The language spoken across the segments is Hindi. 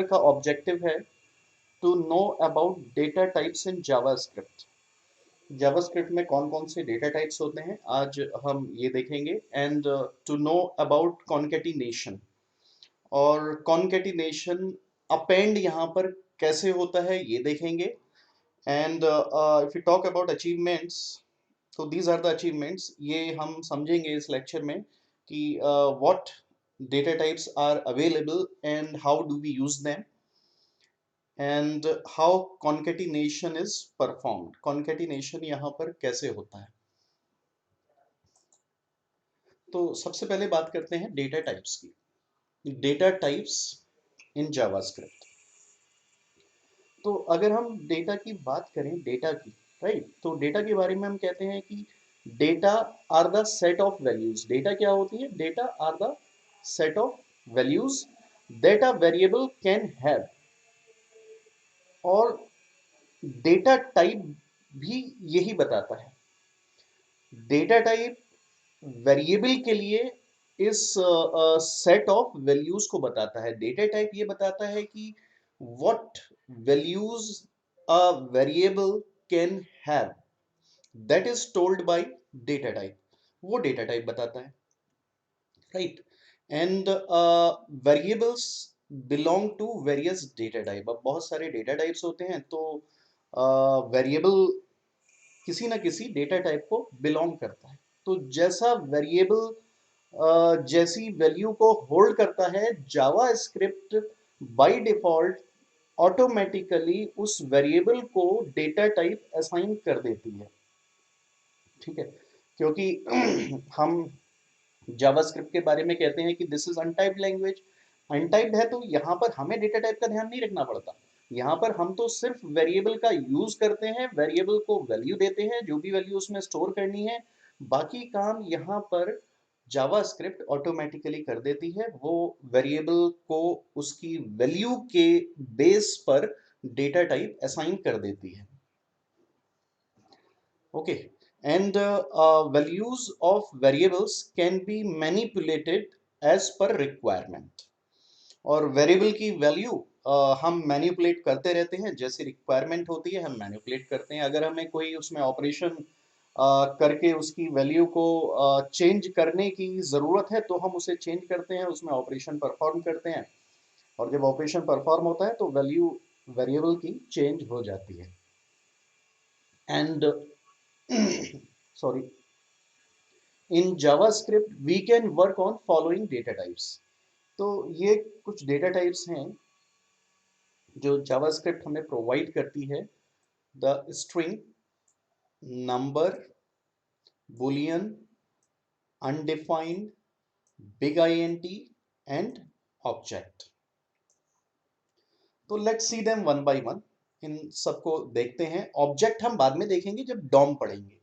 का ऑब्जेक्टिव है to know about data types in JavaScript. JavaScript में कौन कौन से डेटा टाइप्स होते हैं आज हम ये देखेंगे, and to know about concatenation. और कॉन्केटिनेशन अपेंड यहाँ पर कैसे होता है ये देखेंगे। And if you talk about achievements, तो दीज आर द अचीवमेंट्स, ये हम समझेंगे इस लेक्चर में कि what data types are available and how do we use them, and how concatenation is performed. Concatenation यहाँ पर कैसे होता है, तो सबसे पहले बात करते हैं डेटा टाइप्स की। Data types in JavaScript. तो अगर हम डेटा की बात करें, डेटा की, राइट, तो डेटा के बारे में हम कहते हैं कि data are the set of values. Data क्या होती है? Data are the set of values that a variable can have. और डेटा टाइप भी यही बताता है। डेटा टाइप वेरिएबल के लिए इस सेट ऑफ वैल्यूज को बताता है। डेटा टाइप ये बताता है कि what values a variable can have, that is told by data type. वो डेटा टाइप बताता है, right. And variables belong to various data type. अब बहुत सारे डेटा टाइप्स होते हैं, तो वेरिएबल किसी ना किसी डेटा टाइप को बिलोंग करता है। तो जैसा वेरिएबल जैसी वैल्यू को होल्ड करता है, जावा स्क्रिप्ट बाई डिफॉल्ट ऑटोमेटिकली उस वेरिएबल को डेटा टाइप असाइन कर देती है, ठीक है। क्योंकि हम जावास्क्रिप्ट के बारे में कहते हैं कि this is untyped language. Untyped है तो यहाँ पर हमें डेटा टाइप का ध्यान नहीं रखना पड़ता। यहाँ पर हम तो सिर्फ वेरिएबल का यूज करते हैं, वेरिएबल को वैल्यू देते हैं, जो भी वैल्यू उसमें स्टोर करनी है, बाकी काम यहाँ पर जावास्क्रिप्ट ऑटोमेटिकली कर देती है। वो वेरिएबल को उसकी वैल्यू के बेस पर डेटा टाइप असाइन कर देती है, okay. And values of variables can be manipulated as per requirement। और वेरिएबल की वैल्यू हम मैनिपुलेट करते रहते हैं, जैसे रिक्वायरमेंट होती है हम मैनिपुलेट करते हैं। अगर हमें कोई उसमें ऑपरेशन करके उसकी वैल्यू को चेंज करने की ज़रूरत है, तो हम उसे चेंज करते हैं, उसमें ऑपरेशन परफॉर्म करते हैं। और जब ऑपरेशन परफॉर्म होता है तो वैल्यू वेरिएबल की चेंज हो जाती है। And sorry, in JavaScript we can work on following data types. तो ये कुछ डेटा टाइप्स हैं जो जावास्क्रिप्ट हमें प्रोवाइड करती है। The string, number, boolean, undefined, big INT and object. तो let's see them one by one. इन सबको देखते हैं। ऑब्जेक्ट हम बाद में देखेंगे जब डॉम पढ़ेंगे।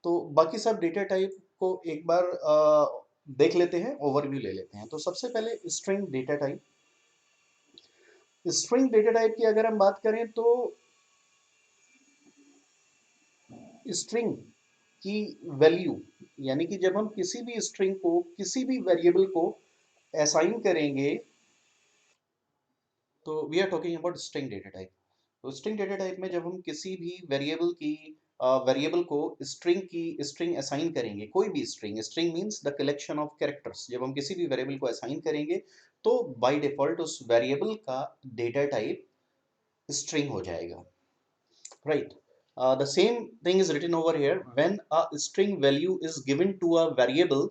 तो बाकी सब डेटा टाइप को एक बार देख लेते हैं, ओवरव्यू ले लेते हैं। तो सबसे पहले string data type. String data type की अगर हम बात करें, तो स्ट्रिंग की वैल्यू, यानी कि जब हम किसी भी स्ट्रिंग को किसी भी वेरिएबल को असाइन करेंगे, तो we are talking about string data type. तो स्ट्रिंग डेटा टाइप में जब हम किसी भी वेरिएबल को स्ट्रिंग असाइन करेंगे, कोई भी string, string means the collection of characters, जब हम किसी भी वेरिएबल को असाइन करेंगे तो बाय डिफॉल्ट उस वेरिएबल का डेटा टाइप स्ट्रिंग हो जाएगा, right. The same thing is written over here. When a string value is given to a variable,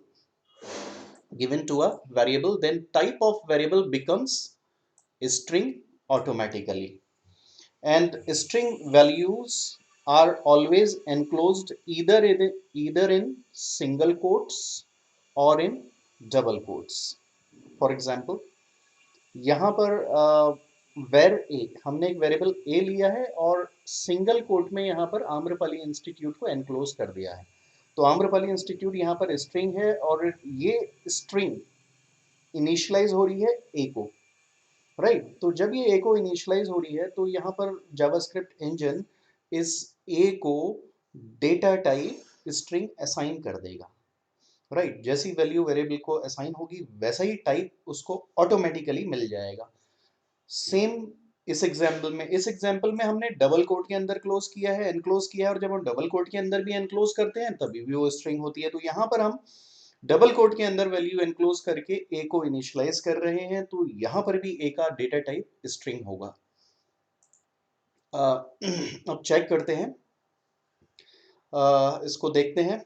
then type of variable becomes string automatically. And string values are always enclosed either in single quotes or in double quotes. For example, यहाँ पर वेर ए, हमने एक वेरिएबल ए लिया है और सिंगल कोट में यहाँ पर आम्रपाली इंस्टीट्यूट को एनक्लोज कर दिया है। तो आम्रपाली इंस्टीट्यूट यहाँ पर स्ट्रिंग है, और ये स्ट्रिंग इनिशियलाइज हो रही है ए को, राइट। तो जब ये ए को इनिशियलाइज हो रही है, तो यहाँ पर जावास्क्रिप्ट इंजन इस ए को डेटा टाइप स्ट्रिंग असाइन कर देगा, राइट। जैसी वैल्यू वेरिएबल को असाइन होगी, वैसा ही टाइप उसको ऑटोमेटिकली मिल जाएगा। सेम इस एग्जाम्पल में हमने डबल कोट के अंदर क्लोज किया है, एनक्लोज किया है, और जब हम डबल कोट के अंदर भी एनक्लोज करते हैं तभी भी वो स्ट्रिंग होती है। तो यहाँ पर हम डबल कोट के अंदर वैल्यू एनक्लोज करके ए को इनिशियलाइज कर रहे हैं, तो यहाँ पर भी ए का डेटा टाइप स्ट्रिंग होगा। अब चेक करते हैं, इसको देखते हैं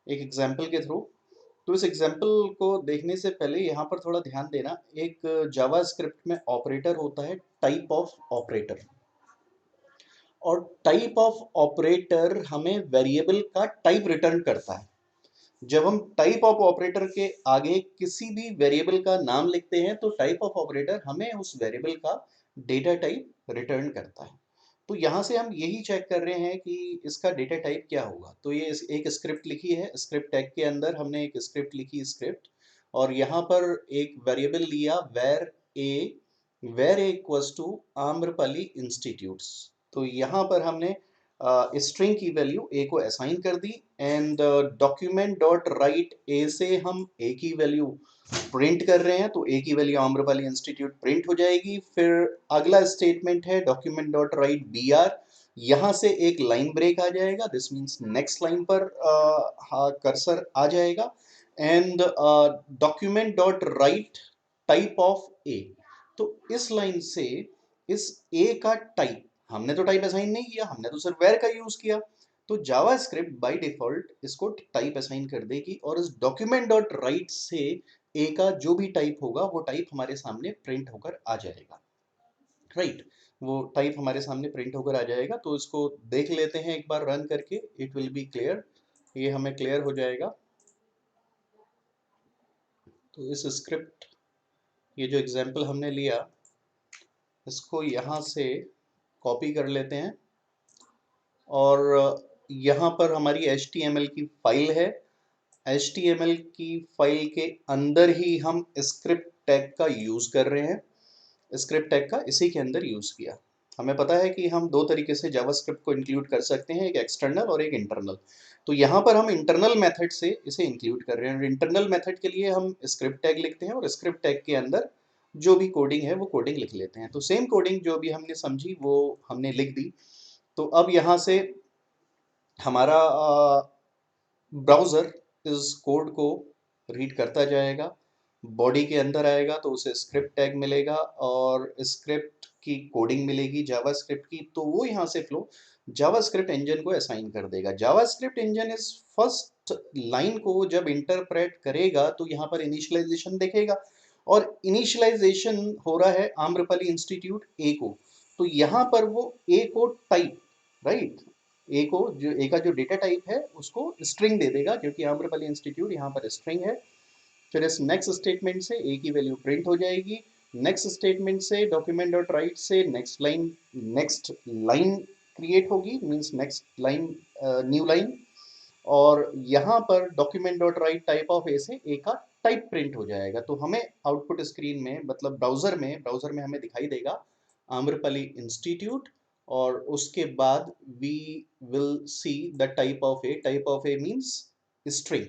एक एग्जाम्पल के थ्रू। तो इस एग्जाम्पल को देखने से पहले यहाँ पर थोड़ा ध्यान देना, एक जावा स्क्रिप्ट में ऑपरेटर होता है टाइप ऑफ ऑपरेटर, और टाइप ऑफ ऑपरेटर हमें वेरिएबल का टाइप रिटर्न करता है। जब हम टाइप ऑफ ऑपरेटर के आगे किसी भी वेरिएबल का नाम लिखते हैं तो टाइप ऑफ ऑपरेटर हमें उस वेरिएबल का डेटा टाइप रिटर्न करता है। तो यहाँ से हम यही चेक कर रहे हैं कि इसका डेटा टाइप क्या होगा। तो ये एक स्क्रिप्ट लिखी है, स्क्रिप्ट टैग के अंदर हमने एक स्क्रिप्ट लिखी स्क्रिप्ट, और यहाँ पर एक वेरिएबल लिया var a equals to Amrapali institutes. तो यहाँ पर हमने स्ट्रिंग की वैल्यू ए को असाइन कर दी, and document dot write A से हम ए की वैल्यू प्रिंट कर रहे हैं, तो ए की वैल्यू आम्रपाली इंस्टीट्यूट प्रिंट हो जाएगी। फिर अगला स्टेटमेंट है document dot write B R, यहाँ से एक लाइन ब्रेक आ जाएगा, दिस मीन्स नेक्स्ट लाइन पर कर्सर आ जाएगा, and document dot write type of A. तो इस लाइन से इस ए का टाइप, हमने तो टाइप असाइन नहीं किया, हमने तो सिर्फ वेर का यूज किया, तो जावा स्क्रिप्ट बाई डिफॉल्ट इसको टाइप असाइन कर देगी, और इस डॉक्यूमेंट डॉट राइट से ए का जो भी टाइप होगा वो टाइप हमारे सामने प्रिंट होकर आ जाएगा। राइट, वो टाइप हमारे सामने प्रिंट होकर आ जाएगा। तो इसको देख लेते हैं एक बार रन करके, इट विल बी क्लियर, ये हमें क्लियर हो जाएगा। तो इस स्क्रिप्ट, ये जो एग्जाम्पल हमने लिया, इसको यहाँ से कॉपी कर लेते हैं, और यहाँ पर हमारी HTML की फाइल है, HTML की फाइल के अंदर ही हम स्क्रिप्ट टैग का यूज कर रहे हैं, स्क्रिप्ट टैग का इसी के अंदर यूज किया। हमें पता है कि हम दो तरीके से जावास्क्रिप्ट को इंक्लूड कर सकते हैं, एक एक्सटर्नल और एक इंटरनल। तो यहाँ पर हम इंटरनल मेथड से इसे इंक्लूड कर रहे हैं, और इंटरनल मेथड के लिए हम स्क्रिप्ट टैग लिखते हैं, और स्क्रिप्ट टैग के अंदर जो भी कोडिंग है वो कोडिंग लिख लेते हैं। तो सेम कोडिंग जो भी हमने समझी वो हमने लिख दी। तो अब यहाँ से हमारा ब्राउज़र इस कोड को रीड करता जाएगा, बॉडी के अंदर आएगा तो उसे स्क्रिप्ट टैग मिलेगा, और स्क्रिप्ट की कोडिंग मिलेगी जावास्क्रिप्ट की, तो वो यहाँ से फ्लो जावास्क्रिप्ट इंजन को असाइन कर देगा। जावास्क्रिप्ट इंजन इस फर्स्ट लाइन को जब इंटरप्रेट करेगा तो यहाँ पर इनिशियलाइजेशन देखेगा, और इनिशियलाइजेशन हो रहा है आम्रपाली इंस्टीट्यूट ए को, तो यहाँ पर वो ए को टाइप, राइट, ए को जो ए का जो डेटा टाइप है उसको स्ट्रिंग दे देगा, क्योंकि आम्रपाली इंस्टीट्यूट यहाँ पर स्ट्रिंग है। फिर इस नेक्स्ट स्टेटमेंट से ए की वैल्यू प्रिंट हो जाएगी, नेक्स्ट स्टेटमेंट से डॉक्यूमेंट डॉट राइट से नेक्स्ट लाइन क्रिएट होगी, means next line, new line, और यहाँ पर document dot write type of A से ए का टाइप प्रिंट हो जाएगा। तो हमें आउटपुट स्क्रीन में, मतलब ब्राउजर में हमें दिखाई देगा आम्रपाली इंस्टीट्यूट, और उसके बाद we will see the type of a means string,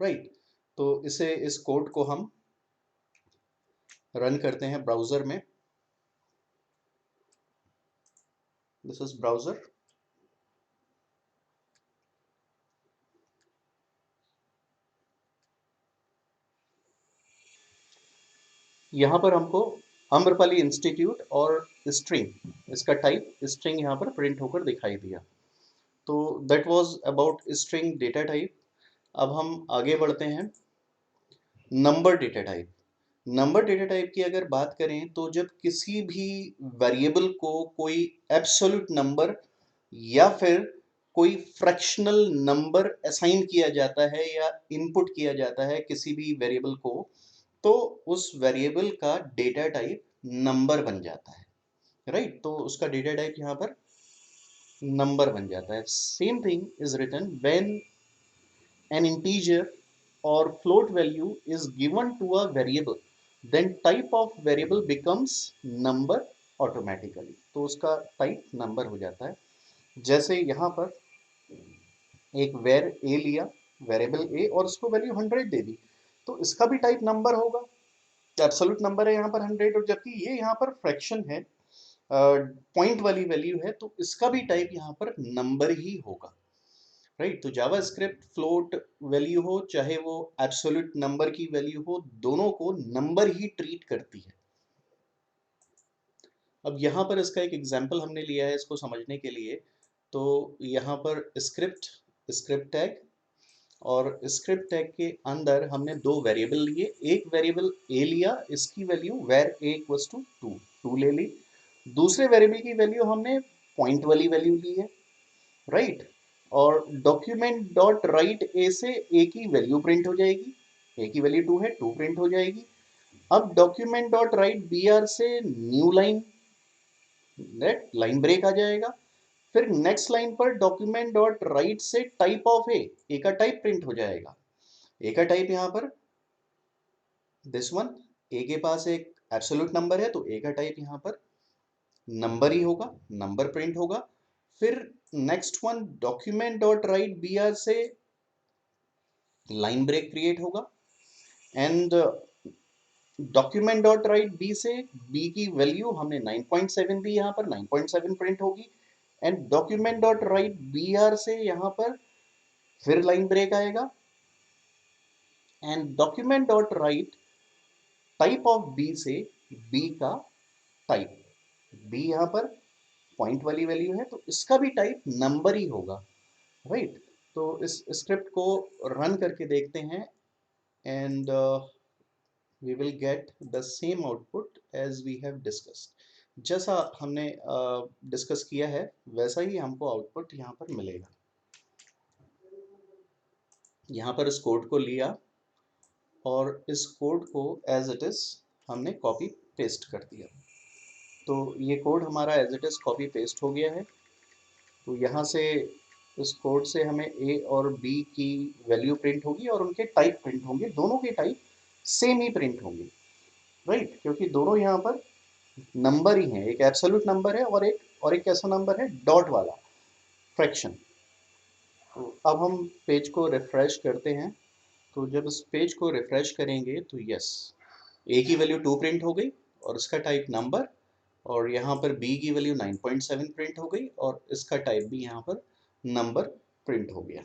right. तो इस कोड को हम रन करते हैं ब्राउजर में, दिस इज ब्राउजर। यहाँ पर हमको आम्रपाली इंस्टीट्यूट और स्ट्रिंग, इसका टाइप स्ट्रिंग यहाँ पर प्रिंट होकर दिखाई दिया। तो that was about string data type. अब हम आगे बढ़ते हैं number data type. Number data type की अगर बात करें तो जब किसी भी वेरिएबल को कोई एब्सोल्यूट नंबर या फिर कोई फ्रैक्शनल नंबर असाइन किया जाता है या इनपुट किया जाता है किसी भी वेरिएबल को, तो उस वेरिएबल का डेटा टाइप नंबर बन जाता है, राइट। तो उसका डेटा टाइप यहाँ पर नंबर बन जाता है। Same thing is written when an integer or float value is given to a variable, then type of variable becomes number automatically, तो उसका टाइप नंबर हो जाता है। जैसे यहाँ पर एक वेर ए लिया, वेरिएबल ए, और उसको वैल्यू 100 दे दी, तो इसका भी टाइप नंबर होगा, एब्सोल्यूट नंबर है यहाँ पर 100 और जबकि ये यहाँ पर फ्रैक्शन है, पॉइंट वाली वैल्यू है, तो इसका भी टाइप यहाँ पर नंबर ही होगा, राइट। तो जावा स्क्रिप्ट फ्लोट वैल्यू हो चाहे वो एब्सोल्यूट नंबर की वैल्यू हो, दोनों को नंबर ही ट्रीट करती है। अब यहाँ पर इसका एक एग्जाम्पल हमने लिया है इसको समझने के लिए। तो यहाँ पर स्क्रिप्ट टैग और स्क्रिप्ट टैग के अंदर हमने दो वेरिएबल लिए। एक वेरिएबल ए लिया, इसकी value var a equals to 2 ले ली। दूसरे वेरिएबल की वैल्यू हमने पॉइंट वाली वैल्यू ली है, राइट। और डॉक्यूमेंट डॉट राइट ए से ए की वैल्यू प्रिंट हो जाएगी, ए की वैल्यू 2 है, 2 प्रिंट हो जाएगी। अब document dot write B are से न्यू लाइन, लाइन ब्रेक आ जाएगा। फिर नेक्स्ट लाइन पर डॉक्यूमेंट डॉट राइट से टाइप ऑफ ए का टाइप प्रिंट हो जाएगा। ए का टाइप यहां पर दिस वन, ए के पास एक एब्सोल्यूट नंबर है तो ए का टाइप यहां पर नंबर ही होगा, नंबर प्रिंट होगा। फिर next one document dot write B are से लाइन ब्रेक क्रिएट होगा and document dot write B से बी की वैल्यू हमने 9.7 दी, यहाँ पर 9.7 प्रिंट होगी। And document dot write B are से यहाँ पर फिर लाइन ब्रेक आएगा and document dot write type of b से बी का टाइप, बी यहाँ पर पॉइंट वाली वैल्यू है तो इसका भी टाइप नंबर ही होगा, राइट। तो इस स्क्रिप्ट को रन करके देखते हैं and we will get the same output as we have discussed। जैसा हमने डिस्कस किया है वैसा ही हमको आउटपुट यहाँ पर मिलेगा। यहाँ पर इस कोड को लिया और इस कोड को एज इट इज हमने कॉपी पेस्ट कर दिया। तो ये कोड हमारा as it is copy paste हो गया है। तो यहाँ से इस कोड से हमें ए और बी की वैल्यू प्रिंट होगी और उनके टाइप प्रिंट होंगे, दोनों के टाइप सेम ही प्रिंट होंगे, राइट। क्योंकि दोनों यहाँ पर नंबर ही है, एक एब्सोल्यूट नंबर है और एक कैसा नंबर है, डॉट वाला फ्रैक्शन। तो अब हम पेज को रिफ्रेश करते हैं। तो जब इस पेज को रिफ्रेश करेंगे तो यस, ए की वैल्यू 2 प्रिंट हो गई और इसका टाइप नंबर, और यहाँ पर बी की वैल्यू 9.7 प्रिंट हो गई और इसका टाइप भी यहाँ पर नंबर प्रिंट हो गया,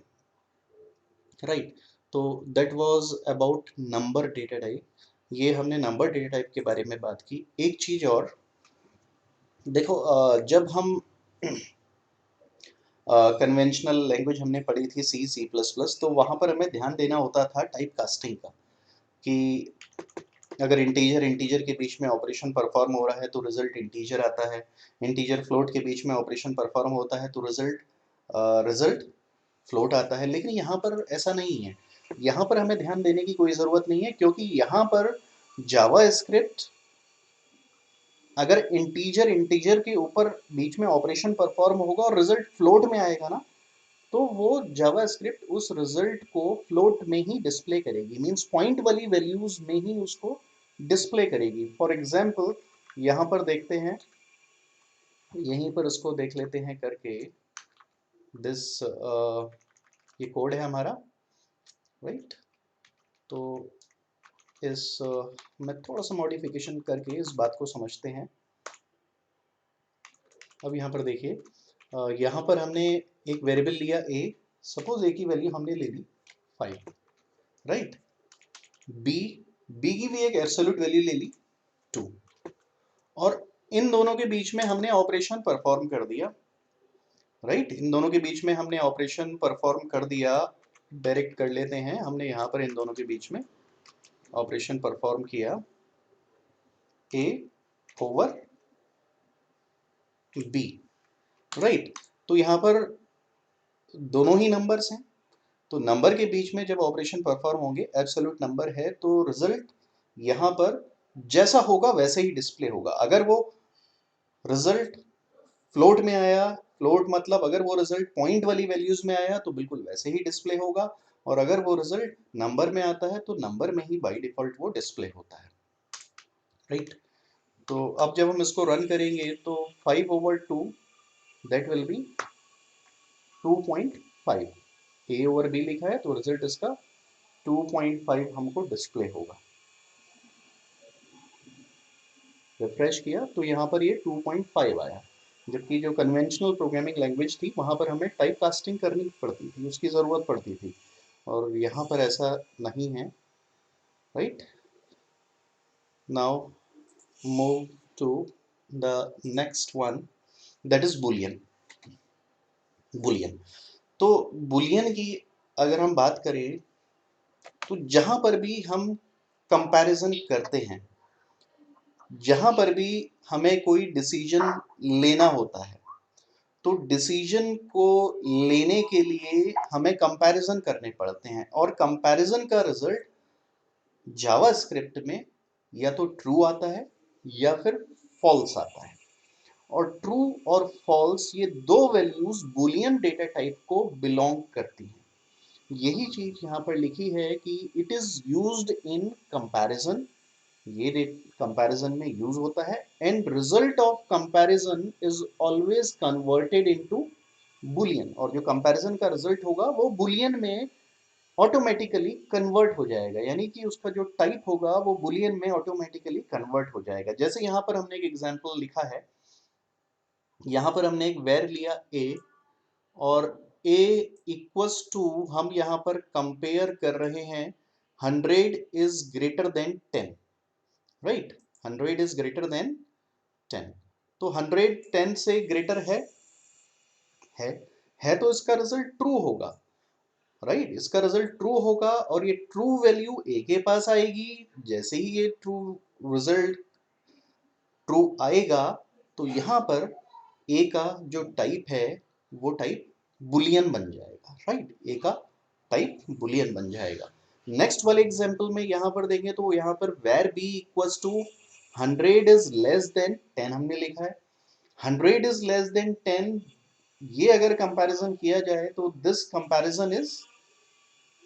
राइट। तो that was about number data type. ये हमने नंबर डेटा टाइप के बारे में बात की। एक चीज़ और देखो, जब हम कन्वेंशनल लैंग्वेज हमने पढ़ी थी C++, तो वहाँ पर हमें ध्यान देना होता था टाइप कास्टिंग का, कि अगर इंटीजर इंटीजर के बीच में ऑपरेशन परफॉर्म हो रहा है तो रिजल्ट इंटीजर आता है, इंटीजर फ्लोट के बीच में ऑपरेशन परफॉर्म होता है तो रिजल्ट फ्लोट आता है। लेकिन यहाँ पर ऐसा नहीं है, यहाँ पर हमें ध्यान देने की कोई ज़रूरत नहीं है, क्योंकि यहाँ पर जावा स्क्रिप्ट अगर इंटीजर इंटीजर के ऊपर बीच में ऑपरेशन परफॉर्म होगा और रिजल्ट फ्लोट में आएगा ना, तो वो जावा स्क्रिप्ट उस रिजल्ट को फ्लोट में ही डिस्प्ले करेगी, मींस पॉइंट वाली वैल्यूज में ही उसको डिस्प्ले करेगी। फॉर एग्जांपल यहाँ पर देखते हैं, यहीं पर इसको देख लेते हैं करके, दिस ये कोड है हमारा, राइट। तो इस मैं थोड़ा सा मॉडिफिकेशन करके इस बात को समझते हैं। अब यहाँ पर देखिए, यहाँ पर हमने एक वेरिएबल लिया a, सपोज a की वैल्यू हमने ले ली 5, राइट। b की भी एक एब्सोल्यूट वैल्यू ले ली 2, और इन दोनों के बीच में हमने ऑपरेशन परफॉर्म कर दिया, राइट। इन दोनों के बीच में हमने ऑपरेशन परफॉर्म कर दिया। डायरेक्ट कर लेते हैं, हमने यहाँ पर इन दोनों के बीच में ऑपरेशन परफॉर्म किया a ओवर b, राइट। तो यहाँ पर दोनों ही नंबर्स हैं, तो नंबर के बीच में जब ऑपरेशन परफॉर्म होंगे, एब्सोल्यूट नंबर है तो रिजल्ट यहाँ पर जैसा होगा वैसे ही डिस्प्ले होगा। अगर वो रिजल्ट फ्लोट में आया, फ्लोट मतलब अगर वो रिजल्ट पॉइंट वाली वैल्यूज में आया तो बिल्कुल वैसे ही डिस्प्ले होगा, और अगर वो रिजल्ट नंबर में आता है तो नंबर में ही बाय डिफॉल्ट वो डिस्प्ले होता है, राइट। तो अब जब हम इसको रन करेंगे तो 5/2 that will be 2.5, a over b लिखा है तो रिजल्ट इसका 2.5 हमको डिस्प्ले होगा। रिफ्रेश किया तो यहाँ पर ये 2.5 आया, जबकि जो कन्वेंशनल प्रोग्रामिंग लैंग्वेज थी वहाँ पर हमें टाइप कास्टिंग करनी पड़ती थी, उसकी ज़रूरत पड़ती थी, और यहाँ पर ऐसा नहीं है, right. Now move to the next one, that is boolean. Boolean, तो बुलियन की अगर हम बात करें तो जहां पर भी हम कंपैरिजन करते हैं, जहां पर भी हमें कोई डिसीजन लेना होता है, तो डिसीजन को लेने के लिए हमें कंपैरिजन करने पड़ते हैं, और कंपैरिजन का रिजल्ट जावास्क्रिप्ट में या तो ट्रू आता है या फिर फॉल्स आता है। और ट्रू और फॉल्स ये दो वैल्यूज बुलियन डेटा टाइप को बिलोंग करती हैं। यही चीज यहाँ पर लिखी है कि it is used in comparison, ये कंपैरिजन में यूज होता है, and result of comparison is always converted into Boolean, और जो कंपैरिजन का रिजल्ट होगा वो बुलियन में ऑटोमेटिकली कन्वर्ट हो जाएगा, यानी कि उसका जो टाइप होगा वो बुलियन में ऑटोमेटिकली कन्वर्ट हो जाएगा। जैसे यहाँ पर हमने एक एग्जांपल लिखा है, यहाँ पर हमने एक वेर लिया a, और a इक्वल्स टू, हम यहाँ पर कंपेयर कर रहे हैं 100 is greater than 10, right. 100 is greater than 10, तो 100 10 से ग्रेटर है है तो इसका रिजल्ट ट्रू होगा, राइट। इसका रिजल्ट ट्रू होगा, और ये ट्रू वैल्यू a के पास आएगी। जैसे ही ये ट्रू रिजल्ट ट्रू आएगा तो यहाँ पर a का जो टाइप है वो टाइप बुलियन बन जाएगा, राइट। a का टाइप बुलियन बन जाएगा। नेक्स्ट वाले एग्जांपल में यहाँ पर देंगे तो यहाँ पर var b equals to 100 is less than 10 हमने लिखा है। 100 इज लेस देन 10, ये अगर कंपैरिजन किया जाए तो दिस कंपैरिजन इज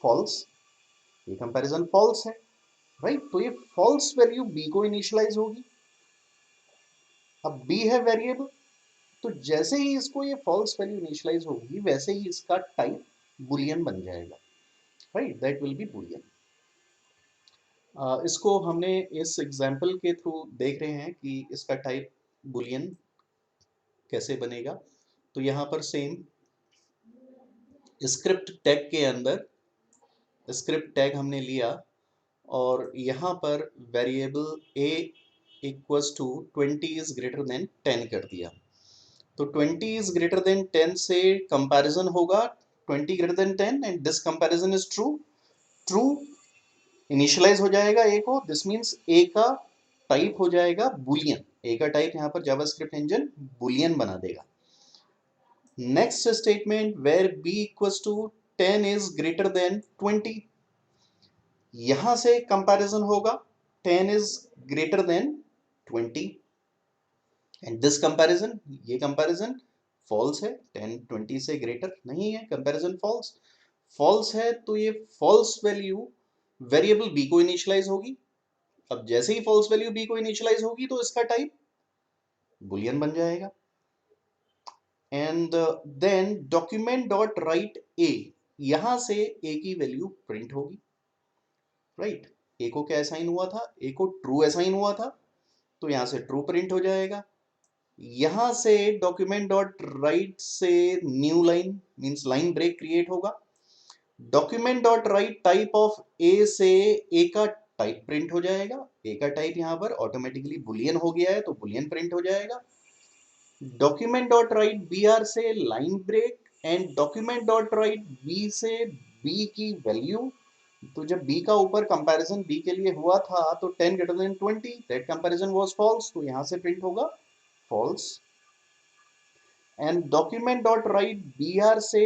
फॉल्स, ये कंपैरिजन फॉल्स है, राइट। तो ये फॉल्स वैल्यू b को इनिशियलाइज होगी। अब b है वेरिएबल, तो जैसे ही इसको ये फॉल्स वैल्यू इनिशियलाइज होगी वैसे ही इसका टाइप बुलियन बन जाएगा, right, that will B Boolean. इसको हमने इस एग्जांपल के थ्रू देख रहे हैं कि इसका टाइप बुलियन कैसे बनेगा। तो यहाँ पर सेम स्क्रिप्ट टैग के अंदर स्क्रिप्ट टैग हमने लिया, और यहाँ पर variable a equals to 20 is greater than 10 कर दिया। तो 20 इज ग्रेटर देन 10 से कंपैरिजन होगा 20 greater than 10, and this comparison is true. True initialise हो जाएगा a को, दिस मींस a का टाइप हो जाएगा बुलियन। a का टाइप यहाँ पर जावास्क्रिप्ट इंजन बुलियन बना देगा। Next statement where b equals to 10 is greater than 20, यहां से कंपैरिजन होगा 10 is greater than 20, and this comparison, ये कंपैरिजन फॉल्स है, 10 20 से ग्रेटर नहीं है, कंपैरिजन फॉल्स। फॉल्स है तो ये फॉल्स वैल्यू वेरिएबल b को इनिशियलाइज होगी। अब जैसे ही फॉल्स वैल्यू b को इनिशियलाइज होगी तो इसका टाइप बुलियन बन जाएगा। And then document dot write a, यहां से a की वैल्यू प्रिंट होगी, राइट। a को क्या असाइन हुआ था, a को ट्रू असाइन हुआ था, तो यहां से ट्रू प्रिंट हो जाएगा। यहां से डॉक्यूमेंट डॉट राइट से new line means line break create होगा। Document dot write type of A से ए का टाइप प्रिंट हो जाएगा। ए का टाइप यहां पर ऑटोमेटिकली बुलियन हो गया है तो बुलियन प्रिंट हो जाएगा। Document dot write B are से line break, and document dot write B से बी की वैल्यू, तो जब b का ऊपर कंपैरिजन b के लिए हुआ था तो 10 greater than 20, that comparison was false, तो यहां से प्रिंट होगा false. And document dot write br से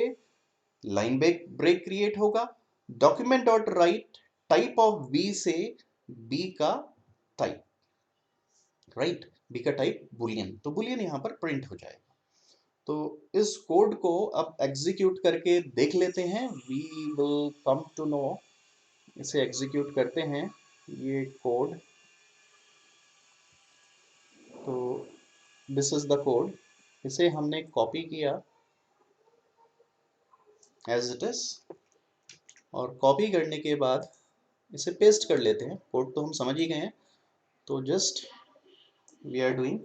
लाइन ब्रेक क्रिएट होगा। Document dot write type of b से b का टाइप, राइट, b का टाइप बुलियन, तो बुलियन यहां पर प्रिंट हो जाएगा। तो इस कोड को अब एग्जीक्यूट करके देख लेते हैं, we will come to know. इसे एग्जीक्यूट करते हैं ये कोड, तो दिस इज द कोड। इसे हमने कॉपी किया एज इट इज, और कॉपी करने के बाद इसे पेस्ट कर लेते हैं। कोड तो हम समझ ही गए हैं, तो just we are doing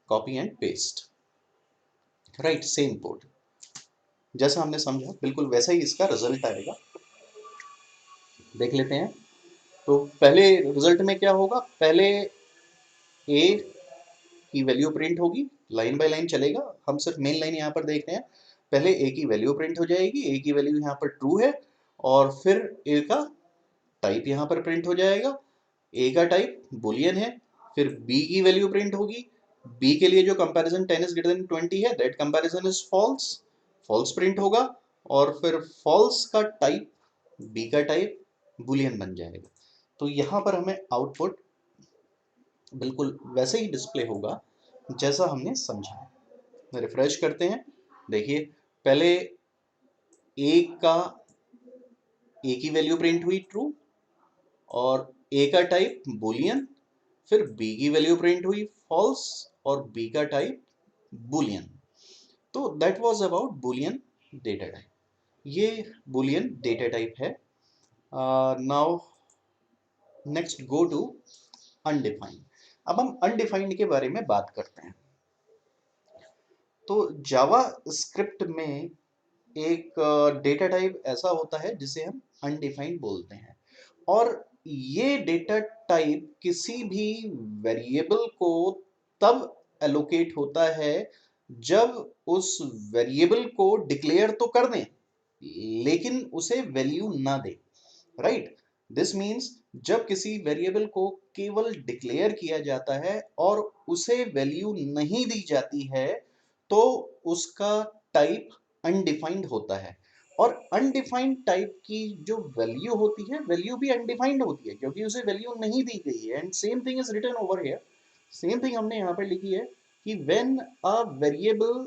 copy and paste, right, same code. जैसा हमने समझा बिल्कुल वैसा ही इसका रिजल्ट आएगा। देख लेते हैं। तो पहले रिजल्ट में क्या होगा, पहले ए की वैल्यू प्रिंट होगी, लाइन बाय लाइन चलेगा, हम सिर्फ मेन लाइन यहाँ पर देख रहे हैं। पहले ए की वैल्यू प्रिंट हो जाएगी, ए की वैल्यू यहाँ पर ट्रू है, और फिर ए का टाइप यहाँ पर प्रिंट हो जाएगा। ए का टाइप बुलियन है। फिर बी की वैल्यू प्रिंट होगी, बी के लिए जो कंपैरिजन 10 इज ग्रेटर देन 20 है, that comparison is false, false print होगा। और फिर फॉल्स का टाइप, बी का टाइप बुलियन बन जाएगा। तो यहाँ पर हमें आउटपुट बिल्कुल वैसे ही डिस्प्ले होगा जैसा हमने समझा। रिफ्रेश करते हैं। देखिए, पहले ए का, ए की वैल्यू प्रिंट हुई ट्रू, और ए का टाइप बुलियन। फिर बी की वैल्यू प्रिंट हुई फॉल्स, और बी का टाइप बुलियन। तो that was about boolean data type. ये बुलियन डेटा टाइप है। Now next go to undefined. अब हम अनडिफाइंड के बारे में बात करते हैं। तो जावा स्क्रिप्ट में एक डेटा टाइप ऐसा होता है जिसे हम अनडिफाइंड बोलते हैं, और ये डेटा टाइप किसी भी वेरिएबल को तब एलोकेट होता है जब उस वेरिएबल को डिक्लेयर तो कर दें लेकिन उसे वैल्यू ना दे, राइट। दिस मीन्स जब किसी वेरिएबल को केवल डिक्लेयर किया जाता है और उसे वैल्यू नहीं दी जाती है तो उसका टाइप अनडिफाइंड होता है। और अनडिफाइंड टाइप की जो वैल्यू होती है, वैल्यू भी अनडिफाइंड होती है क्योंकि उसे वैल्यू नहीं दी गई है। And same thing is written over here. Same thing हमने यहाँ पर लिखी है कि व्हेन अ वेरिएबल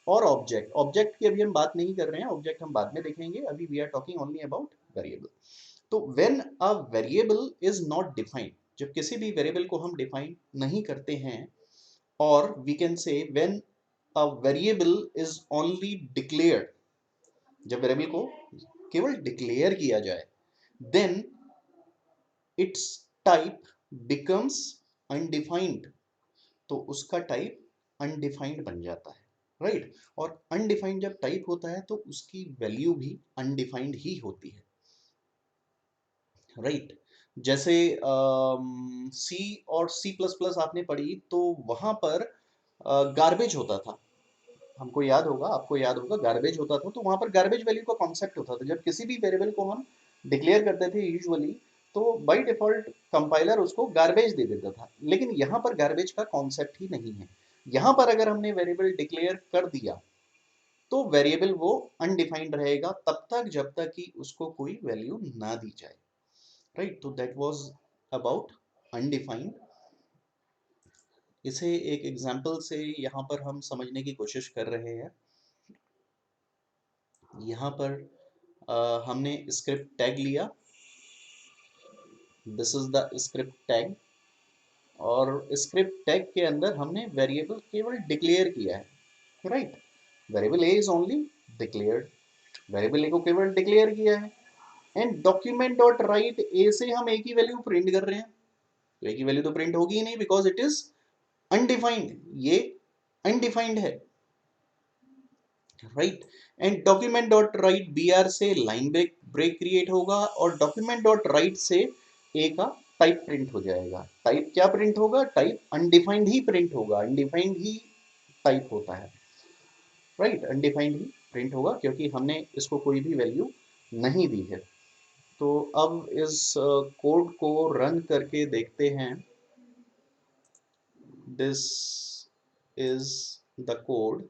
और ऑब्जेक्ट, ऑब्जेक्ट की अभी हम बात नहीं कर रहे हैं, ऑब्जेक्ट हम बाद में देखेंगे, अभी we are talking only about variable. तो when a variable is not defined, जब किसी भी वेरिएबल को हम डिफाइन नहीं करते हैं, और we can say when a variable is only declared, जब वेरिएबल को केवल डिक्लेयर किया जाए, then its type becomes undefined. तो उसका टाइप अनडिफाइंड बन जाता है, राइट। और अनडिफाइंड जब टाइप होता है तो उसकी वैल्यू भी अनडिफाइंड ही होती है, राइट। जैसे सी और सी प्लस प्लस आपने पढ़ी तो वहां पर गार्बेज होता था, हमको याद होगा, आपको याद होगा, गार्बेज होता था। तो वहां पर गार्बेज वैल्यू का कॉन्सेप्ट होता था, जब किसी भी वेरिएबल को हम डिक्लेयर करते थे यूजुअली, तो बाय डिफॉल्ट कंपाइलर उसको गार्बेज दे देता था। लेकिन यहाँ पर गार्बेज का कॉन्सेप्ट ही नहीं है। यहाँ पर अगर हमने वेरिएबल डिक्लेयर कर दिया तो वेरिएबल वो अनडिफाइंड रहेगा तब तक जब तक कि उसको कोई वैल्यू ना दी जाए, राइट। तो दैट वाज अबाउट अनडिफाइंड। इसे एक एग्जांपल से यहाँ पर हम समझने की कोशिश कर रहे हैं। यहाँ पर हमने स्क्रिप्ट टैग लिया, this is the script tag, और स्क्रिप्ट टैग के अंदर हमने वेरिएबल केवल डिक्लेयर किया है, right. Variable A is only declared, variable A को केवल डिक्लेयर किया है। And document dot write A से हम ए की वैल्यू प्रिंट कर रहे हैं, तो ए की वैल्यू तो प्रिंट होगी ही नहीं बिकॉज इट इज अनडिफाइंड, ये अनडिफाइंड है, right. And document dot write B are से लाइन ब्रेक ब्रेक क्रिएट होगा, और डॉक्यूमेंट डॉट राइट से ए का टाइप प्रिंट हो जाएगा। टाइप क्या प्रिंट होगा, टाइप अनडिफाइंड ही प्रिंट होगा, अनडिफाइंड ही टाइप होता है, राइट। अनडिफाइंड ही प्रिंट होगा क्योंकि हमने इसको कोई भी वैल्यू नहीं दी है। तो अब इस कोड को रन करके देखते हैं। This is the code.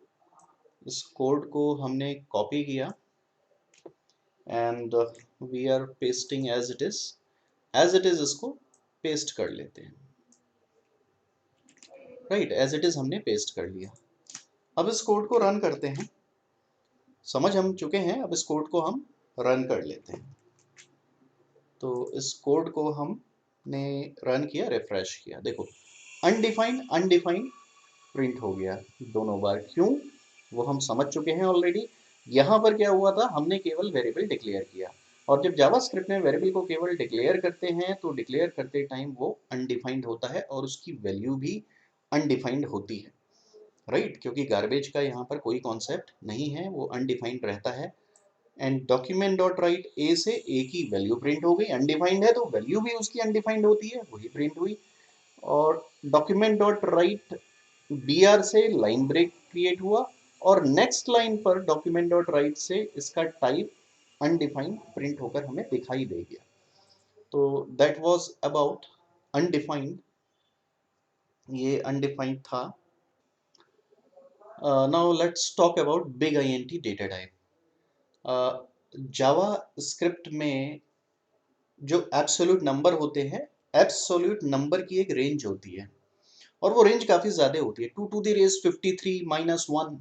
इस कोड को हमने कॉपी किया and we are pasting as it is इसको पेस्ट कर लेते हैं, राइट। एज इट इज हमने पेस्ट कर लिया। अब इस कोड को रन करते हैं। समझ हम चुके हैं, अब इस कोड को हम रन कर लेते हैं। तो इस कोड को हमने रन किया, रिफ्रेश किया, देखो अनडिफाइंड अनडिफाइंड प्रिंट हो गया दोनों बार। क्यों, वो हम समझ चुके हैं ऑलरेडी। यहाँ पर क्या हुआ था, हमने केवल वेरिएबल डिक्लेयर किया, और जब जावास्क्रिप्ट में वेरिएबल को केवल डिक्लेयर करते हैं तो डिक्लेयर करते टाइम वो अनडिफाइंड होता है और उसकी वैल्यू भी अनडिफाइंड होती है, राइट, क्योंकि गार्बेज का यहाँ पर कोई कॉन्सेप्ट नहीं है, वो अनडिफाइंड रहता है। And document dot write A से ए की वैल्यू प्रिंट हो गई, अनडिफाइंड है तो वैल्यू भी उसकी अनडिफाइंड होती है, वही प्रिंट हुई। और document dot write B are से लाइन ब्रेक क्रिएट हुआ, और नेक्स्ट लाइन पर डॉक्यूमेंट डॉट राइट से इसका टाइप अनडिफाइंड प्रिंट होकर हमें दिखाई दे गया। तो दैट वाज अबाउट अनडिफाइंड, ये अनडिफाइंड था। Now let's talk about big INT data type. Java script में जो एब्सोल्यूट नंबर होते हैं, एब्सोल्यूट नंबर की एक रेंज होती है, और वो रेंज काफी ज्यादा होती है, 2 to the raise 53 minus 1,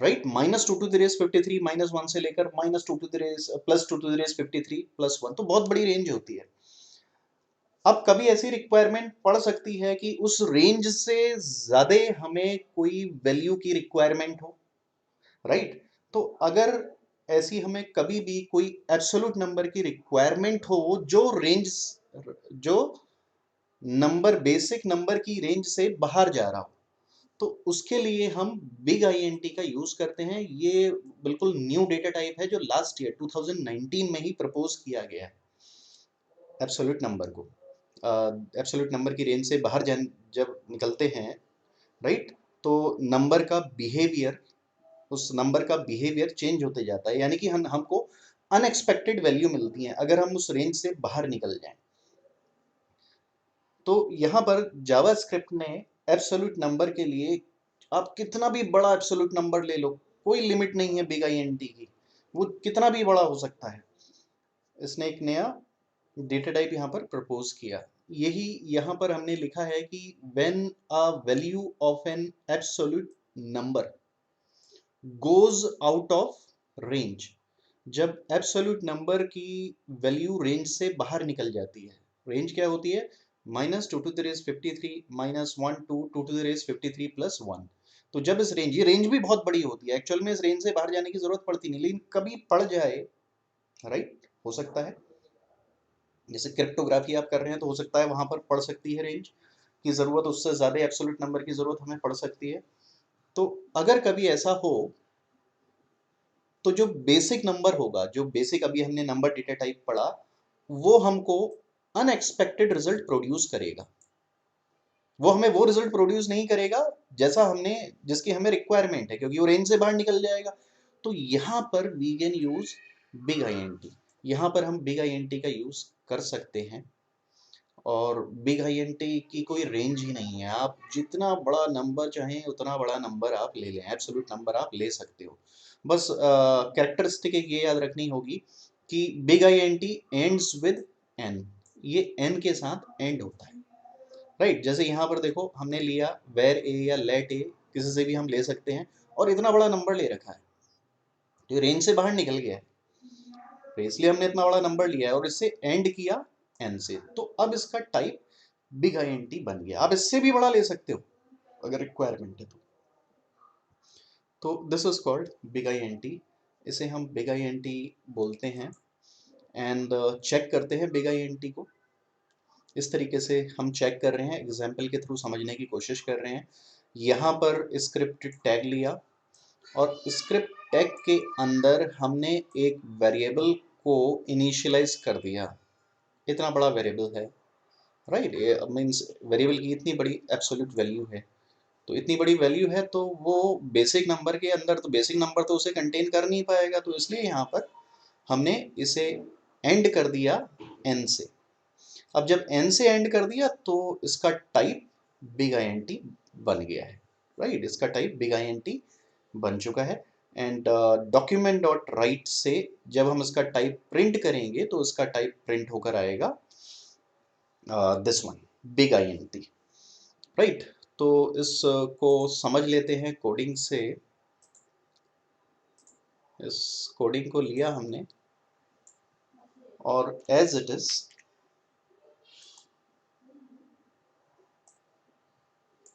right, minus 2 to the raise 53 minus 1 से लेकर minus 2 to the raise plus 2 to the raise 53 plus 1, तो बहुत बड़ी रेंज होती है। अब कभी ऐसी रिक्वायरमेंट पड़ सकती है कि उस रेंज से ज्यादा हमें कोई वैल्यू की रिक्वायरमेंट हो, राइट। तो अगर ऐसी हमें कभी भी कोई एब्सोल्यूट नंबर की रिक्वायरमेंट हो जो रेंज, जो नंबर बेसिक नंबर की रेंज से बाहर जा रहा हो, तो उसके लिए हम बिग INT का यूज करते हैं। ये बिल्कुल न्यू डेटा टाइप है जो लास्ट ईयर 2019 में ही प्रपोज किया गया है। एब्सोल्यूट नंबर को, एब्सोल्यूट नंबर की रेंज से बाहर जब निकलते हैं, राइट, तो नंबर का बिहेवियर, उस नंबर का बिहेवियर चेंज होते जाता है, यानी कि हमको अनएक्सपेक्टेड वैल्यू मिलती है अगर हम उस रेंज से बाहर निकल जाएं। तो यहाँ पर जावास्क्रिप्ट ने एब्सोल्यूट नंबर के लिए, आप कितना भी बड़ा एब्सोल्यूट नंबर ले लो, कोई लिमिट नहीं है बिग INT की, वो कितना भी बड़ा हो सकता है। इसने एक नया डेटा टाइप यहाँ पर प्रपोज किया। यही यहाँ पर हमने लिखा है कि when a value of an absolute number goes out of range, जब एब्सोल्यूट नंबर की वैल्यू रेंज से बाहर निकल जाती है, रेंज क्या होती है, minus 2 to the raise 53 minus 1 to 2 to the raise 53 plus 1। तो जब इस रेंज, ये रेंज भी बहुत बड़ी होती है, एक्चुअल में इस रेंज से बाहर जाने की जरूरत पड़ती नहीं, लेकिन कभी पड़ जाए, राइट, हो सकता है, जैसे क्रिप्टोग्राफी आप कर रहे हैं तो हो सकता है वहां पर पड़ सकती है रेंज की जरूरत, उससे ज्यादा एब्सोल्यूट नंबर की जरूरत हमें पड़ सकती है। तो अगर कभी ऐसा हो, तो जो बेसिक नंबर होगा, जो बेसिक अभी हमने नंबर डेटा टाइप पढ़ा, वो हमको अनएक्सपेक्टेड रिजल्ट प्रोड्यूस करेगा। वो हमें वो रिजल्ट प्रोड्यूस नहीं करेगा जैसा हमने, जिसकी हमें रिक्वायरमेंट है, क्योंकि वो रेंज से बाहर निकल जाएगा। तो यहाँ पर we can use big INT, यहाँ पर हम बिग INT का यूज कर सकते हैं। और बिग INT की कोई रेंज ही नहीं है, आप जितना बड़ा नंबर चाहें उतना बड़ा नंबर आप ले लें, एब्सोल्यूट नंबर आप ले सकते हो। बस कैरेक्टरिस्टिक एक ये याद रखनी होगी कि big INT ends with n, ये n के साथ एंड होता है, राइट। जैसे यहाँ पर देखो, हमने लिया वेर ए या लेट ए, किसी से भी हम ले सकते हैं, और इतना बड़ा नंबर ले रखा है, तो रेंज से बाहर निकल गया है, तो इसलिए हमने इतना बड़ा नंबर लिया है और इससे एंड किया n से, तो अब इसका टाइप बिग INT बन गया। आप इससे भी बड़ा ले सकते हो अगर रिक्वायरमेंट है तो this is called big INT, इसे हम बिग INT बोलते हैं। एंड चेक करते हैं बिग INT को, इस तरीके से हम चेक कर रहे हैं, एग्जाम्पल के थ्रू समझने की कोशिश कर रहे हैं। यहाँ पर स्क्रिप्ट टैग लिया, और स्क्रिप्ट टैग के अंदर हमने एक वेरिएबल को इनिशियलाइज कर दिया, इतना बड़ा वेरिएबल है, राइट, मीन्स वेरिएबल की इतनी बड़ी एब्सोल्यूट वैल्यू है, तो इतनी बड़ी वैल्यू है तो वो बेसिक नंबर के अंदर, तो बेसिक नंबर तो उसे कंटेन कर नहीं पाएगा, तो इसलिए यहाँ पर हमने इसे एंड कर दिया n से। अब जब n से एंड कर दिया तो इसका टाइप बिग INT बन गया है, राइट, इसका टाइप बिग INT बन चुका है। एंड डॉक्यूमेंट डॉट राइट से जब हम इसका टाइप प्रिंट करेंगे तो इसका टाइप प्रिंट होकर आएगा this one, big INT, right. तो इसको समझ लेते हैं कोडिंग से। इस कोडिंग को लिया हमने और एज इट इज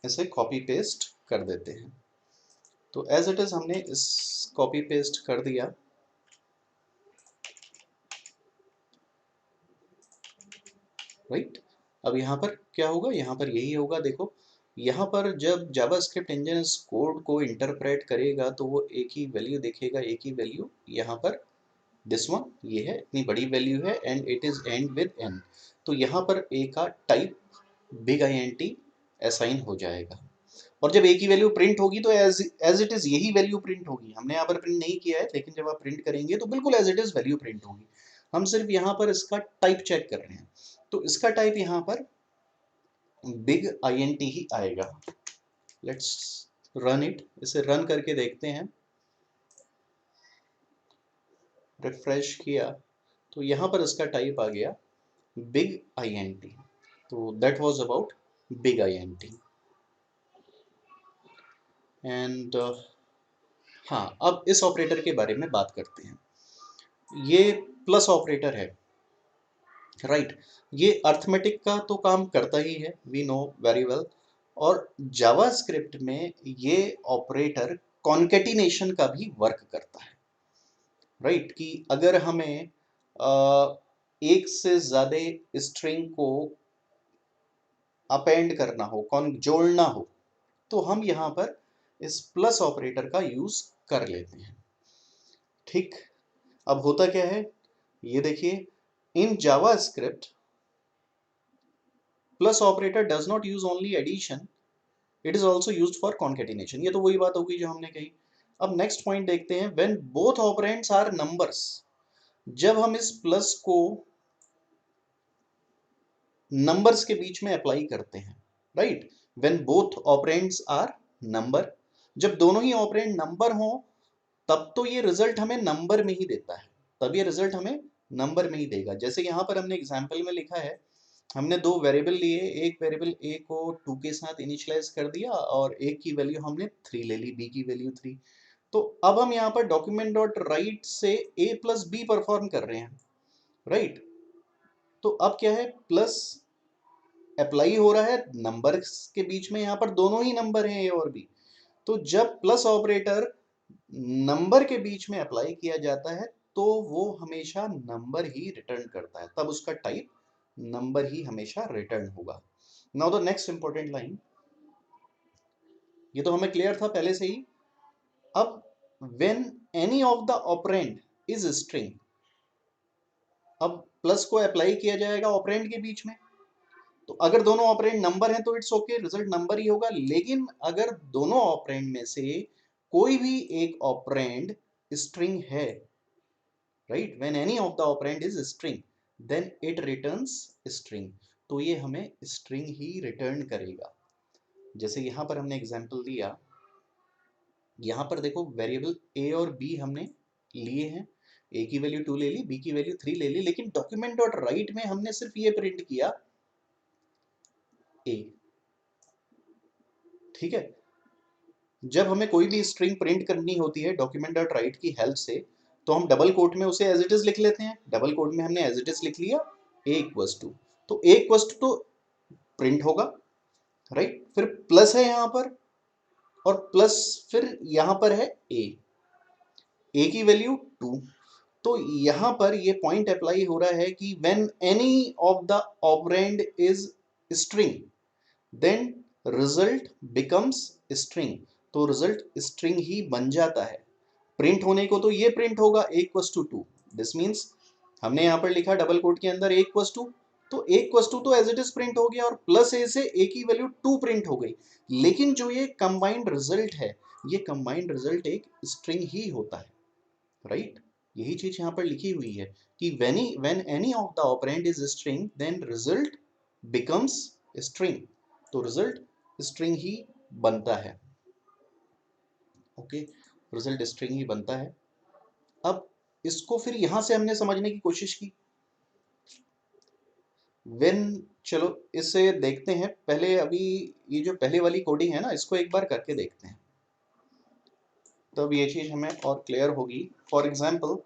इसे कॉपी पेस्ट कर देते हैं। तो एज इट इज हमने इस कॉपी पेस्ट कर दिया। राइट, अब यहाँ पर क्या होगा, यहाँ पर यही होगा, देखो यहाँ पर जब जावास्क्रिप्ट इंजन इस कोड को इंटरप्रेट करेगा तो वो एक ही वैल्यू देखेगा, एक ही वैल्यू यहाँ पर दिस वन, ये है, इतनी बड़ी वैल्यू है and it is and with n। तो यहाँ पर a का टाइप बिग INT असाइन हो जाएगा और जब a की वैल्यू प्रिंट होगी तो एज एज इट इज यही वैल्यू प्रिंट होगी। हमने यहाँ पर प्रिंट नहीं किया है, लेकिन जब आप प्रिंट करेंगे तो बिल्कुल as it is value print होगी। हम सिर्फ यहाँ पर इसका टाइप चेक कर रहे हैं, तो इसका टाइप यहाँ पर बिग INT ही आएगा। लेट्स रन इट, इसे रन करके देखते हैं। रिफ्रेश किया तो यहाँ पर इसका टाइप आ गया बिग INT। तो that was about big INT। And हाँ, अब इस ऑपरेटर के बारे में बात करते हैं। ये प्लस ऑपरेटर है, राइट। ये अर्थमेटिक का तो काम करता ही है, वी नो वेरी वेल। और जावास्क्रिप्ट में ये ऑपरेटर कॉन्केटिनेशन का भी वर्क करता है, राइट। कि अगर हमें एक से ज्यादा स्ट्रिंग को अपेंड करना हो, कौन जोड़ना हो, तो हम यहाँ पर इस प्लस ऑपरेटर का यूज कर लेते हैं, ठीक। अब होता क्या है ये देखिए, in JavaScript plus operator does not use only addition, it is also used for concatenation. ये तो वही बात होगी जो हमने कही। अब नेक्स्ट पॉइंट देखते हैं, when both operands are numbers. जब हम इस प्लस को नंबर्स के बीच में अप्लाई करते हैं, right, when both operands are number, जब दोनों ही ऑपरेंड नंबर हो तब तो ये रिजल्ट हमें नंबर में ही देता है, तब ये रिजल्ट हमें नंबर में ही देगा। जैसे यहाँ पर हमने एग्जाम्पल में लिखा है, हमने दो वेरिएबल लिए, एक वेरिएबल a को 2 के साथ इनिशियलाइज कर दिया और एक की वैल्यू हमने 3 ले ली, b की वैल्यू 3। तो अब हम यहाँ पर डॉक्यूमेंट डॉट राइट से a प्लस बी परफॉर्म कर रहे हैं, राइट। तो अब क्या है, प्लस अप्लाई हो रहा है नंबर के बीच में, यहाँ पर दोनों ही नंबर हैं a और b। तो जब प्लस ऑपरेटर नंबर के बीच में अप्लाई किया जाता है तो वो हमेशा नंबर ही रिटर्न करता है, तब उसका टाइप नंबर ही हमेशा रिटर्न होगा। Now the next important line, ये तो हमें क्लियर था पहले से ही। अब when any of the operand is string, अब प्लस को अप्लाई किया जाएगा ऑपरेंड के बीच में, तो अगर दोनों ऑपरेंड नंबर हैं तो इट्स ओके, रिजल्ट नंबर ही होगा। लेकिन अगर दोनों ऑपरेंड में से कोई भी एक ऑपरेंड स्ट्रिंग है, right, when any of the operand is string then it returns string, तो ये हमें स्ट्रिंग ही रिटर्न करेगा। जैसे यहां पर हमने एग्जांपल दिया, यहां पर देखो वेरिएबल a और b हमने लिए हैं, a की वैल्यू 2 ले ली, b की वैल्यू 3 ले ली, लेकिन डॉक्यूमेंट डॉट राइट में हमने सिर्फ ये प्रिंट किया a, ठीक है। जब हमें कोई भी स्ट्रिंग प्रिंट करनी होती है डॉक्यूमेंट डॉट राइट की हेल्प से, तो हम डबल कोट में उसे एज इट इज लिख लेते हैं। डबल कोट में हमने एज इट इज लिख लिया a इक्वल्स टू, तो a इक्वल्स टू तो प्रिंट होगा, राइट। फिर प्लस है यहाँ पर और प्लस फिर यहाँ पर है a की वैल्यू 2। तो यहाँ पर ये पॉइंट अप्लाई हो रहा है कि when any of the operand is string then result becomes string, तो रिजल्ट स्ट्रिंग ही बन जाता है। प्रिंट होने को तो ये प्रिंट होगा a equals to 2, this means हमने यहाँ पर लिखा डबल कोट के अंदर a इक्वल्स टू, तो a इक्वल्स टू तो एज इट इज प्रिंट हो गया और प्लस a से a की वैल्यू 2 प्रिंट हो गई। लेकिन जो ये कंबाइंड रिजल्ट है, ये कंबाइंड रिजल्ट एक स्ट्रिंग ही होता है, राइट। यही चीज यहाँ पर लिखी हुई है कि when any of the operand is string then result becomes string, तो रिजल्ट स्ट्रिंग ही बनता है, ओके, रिजल्ट स्ट्रिंग ही बनता है। अब इसको फिर यहां से हमने समझने की कोशिश की, when, चलो इसे देखते हैं पहले। अभी ये जो पहले वाली कोडिंग है ना, इसको एक बार करके देखते हैं, तब ये चीज हमें और क्लियर होगी। फॉर एग्जाम्पल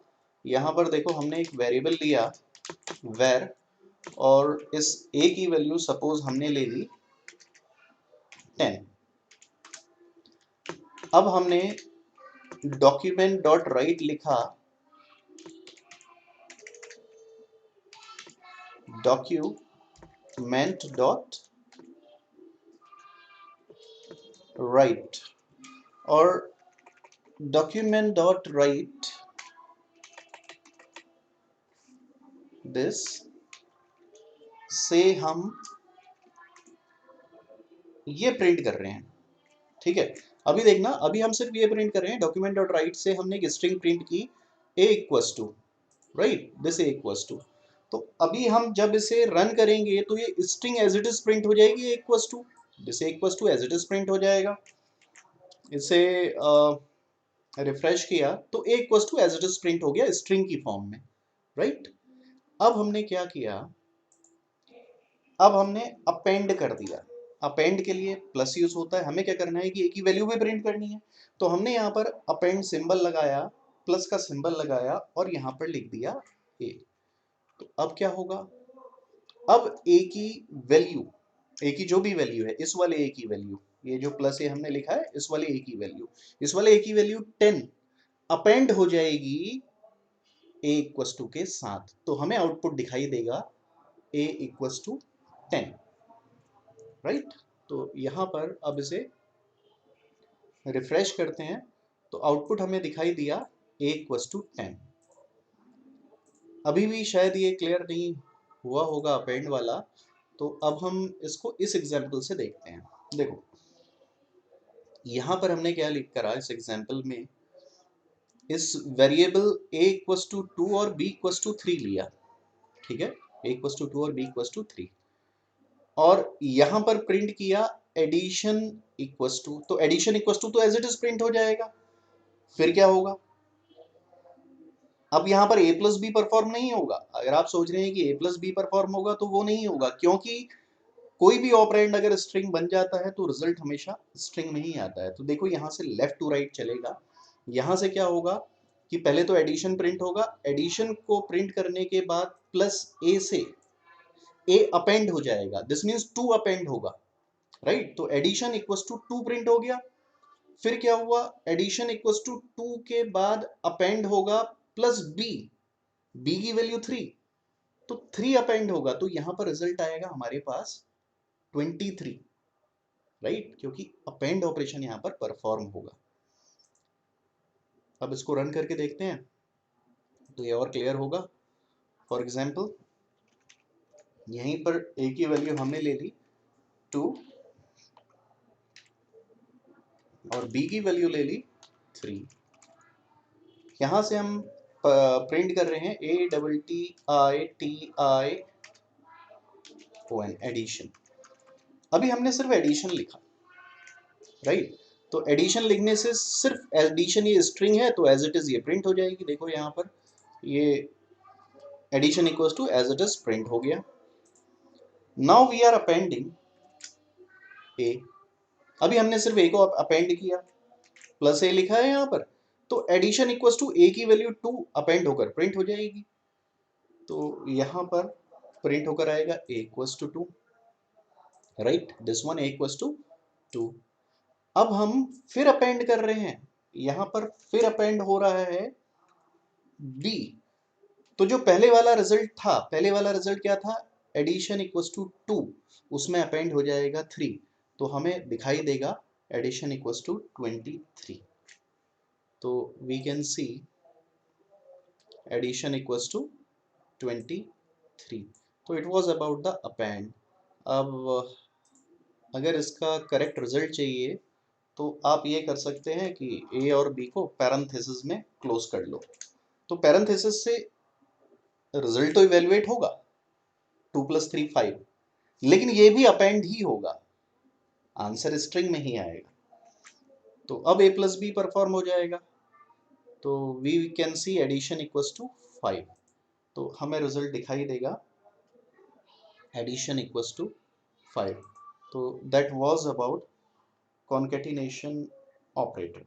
यहाँ पर देखो, हमने एक वेरिएबल लिया var और इस a की वैल्यू सपोज हमने ले ली 10। अब हमने डॉक्यूमेंट डॉट राइट लिखा, डॉक्यूमेंट डॉट राइट और document dot write this से हम ये प्रिंट कर रहे हैं, ठीक है। अभी देखना, अभी हम सिर्फ ये प्रिंट कर रहे हैं, डॉक्यूमेंट डॉट राइट से हमने एक स्ट्रिंग प्रिंट की a equals to, right, this a equals to. तो अभी हम जब इसे रन करेंगे तो ये string as it is print हो जाएगी a equals to, this a equals to as it is print हो जाएगा। इसे रिफ्रेश किया तो a equals to as it is print हो गया स्ट्रिंग की फॉर्म में, राइट। अब हमने क्या किया, अब हमने अपेंड कर दिया। अपेंड के लिए प्लस यूज होता है, हमें क्या करना है कि एक ही वैल्यू भी प्रिंट करनी है, तो हमने यहाँ पर अपेंड सिंबल लगाया, प्लस का सिंबल लगाया और यहाँ पर लिख दिया ए। तो अब क्या होगा, अब ए की वैल्यू, ए की जो भी वैल्यू है, इस वाले ए की वैल्यू, ये जो प्लस ए हमने लिखा है, इस वाले ए की वैल्यू, इस वाले ए की वैल्यू 10 अपेंड हो जाएगी ए इक्वस टू के साथ। तो हमें आउटपुट दिखाई देगा ए इक्वस टू 10, राइट। तो यहां पर अब इसे रिफ्रेश करते हैं तो आउटपुट हमें दिखाई दिया a इक्वस टू 10। अभी भी शायद ये क्लियर नहीं हुआ होगा अपेंड वाला, तो अब हम इसको इस एग्जांपल से देखते हैं। देखो यहां पर हमने क्या लिख करा इस एग्जांपल में, इस वेरिएबल a इक्वस टू 2 और b इक्वस टू 3 लिया, ठीक है, a इक्वस टू 2 और b इक्वस टू 3, और यहां पर प्रिंट किया एडिशन इक्वस टू, तो एडिशन इक्वस टू तो एज इट इज प्रिंट हो जाएगा। फिर क्या होगा, अब यहाँ पर a प्लस बी परफॉर्म नहीं होगा। अगर आप सोच रहे हैं कि a प्लस बी परफॉर्म होगा तो वो नहीं होगा, क्योंकि कोई भी ऑपरेंड अगर स्ट्रिंग बन जाता है तो रिजल्ट हमेशा स्ट्रिंग में ही आता है। तो देखो यहाँ से लेफ्ट टू राइट चलेगा, यहाँ से क्या होगा कि पहले तो एडिशन प्रिंट होगा, एडिशन को प्रिंट करने के बाद प्लस a से a अपेंड हो जाएगा, दिस मीन्स 2 अपेंड होगा, राइट। तो एडिशन इक्वस टू 2 प्रिंट हो गया। फिर क्या हुआ, एडिशन इक्वस टू 2 के बाद अपेंड होगा प्लस b, b की वैल्यू 3, तो 3 अपेंड होगा, तो यहां पर रिजल्ट आएगा हमारे पास 23, राइट, क्योंकि अपेंड ऑपरेशन यहां पर परफॉर्म होगा। अब इसको रन करके देखते हैं तो ये और क्लियर होगा। फॉर एग्जांपल यहीं पर a की वैल्यू हमने ले ली 2 और b की वैल्यू ले ली 3। यहां से हम प्रिंट कर रहे हैं ATTITION, एडिशन। अभी हमने सिर्फ एडिशन लिखा, राइट। तो एडिशन लिखने से सिर्फ एडिशन, ये स्ट्रिंग है तो एज इट इज ये प्रिंट हो जाएगी। देखो यहाँ पर ये addition equals to as it is print हो गया। Now we are appending a, अभी हमने सिर्फ ए को अपेंड किया, प्लस ए लिखा है यहाँ पर, तो एडिशन इक्वल्स टू ए की वैल्यू 2 अपेंड होकर प्रिंट हो जाएगी। तो यहाँ पर प्रिंट होकर आएगा A equals to 2, right, this one A equals to 2। अब हम फिर अपेंड कर रहे हैं, यहां पर फिर अपेंड हो रहा है b। तो जो पहले वाला रिजल्ट था, पहले वाला रिजल्ट क्या था, एडिशन इक्वल्स टू 2, उसमें अपेंड हो जाएगा 3, तो हमें दिखाई देगा एडिशन इक्वल्स टू 23। तो we can see addition equals to 23। तो it was about the append. अब अगर इसका करेक्ट रिजल्ट चाहिए तो आप ये कर सकते हैं कि ए और बी को पैरेंथेसिस में क्लोज कर लो, तो पैरेंथेसिस से रिजल्ट तो इवेलुएट होगा 2 + 3 5, लेकिन ये भी अपेंड ही होगा, आंसर स्ट्रिंग में ही आएगा। तो अब a + b परफॉर्म हो जाएगा, तो we can see addition equals to 5, तो हमें रिजल्ट दिखाई देगा एडिशन इक्वल्स टू 5। तो that was about concatenation operator.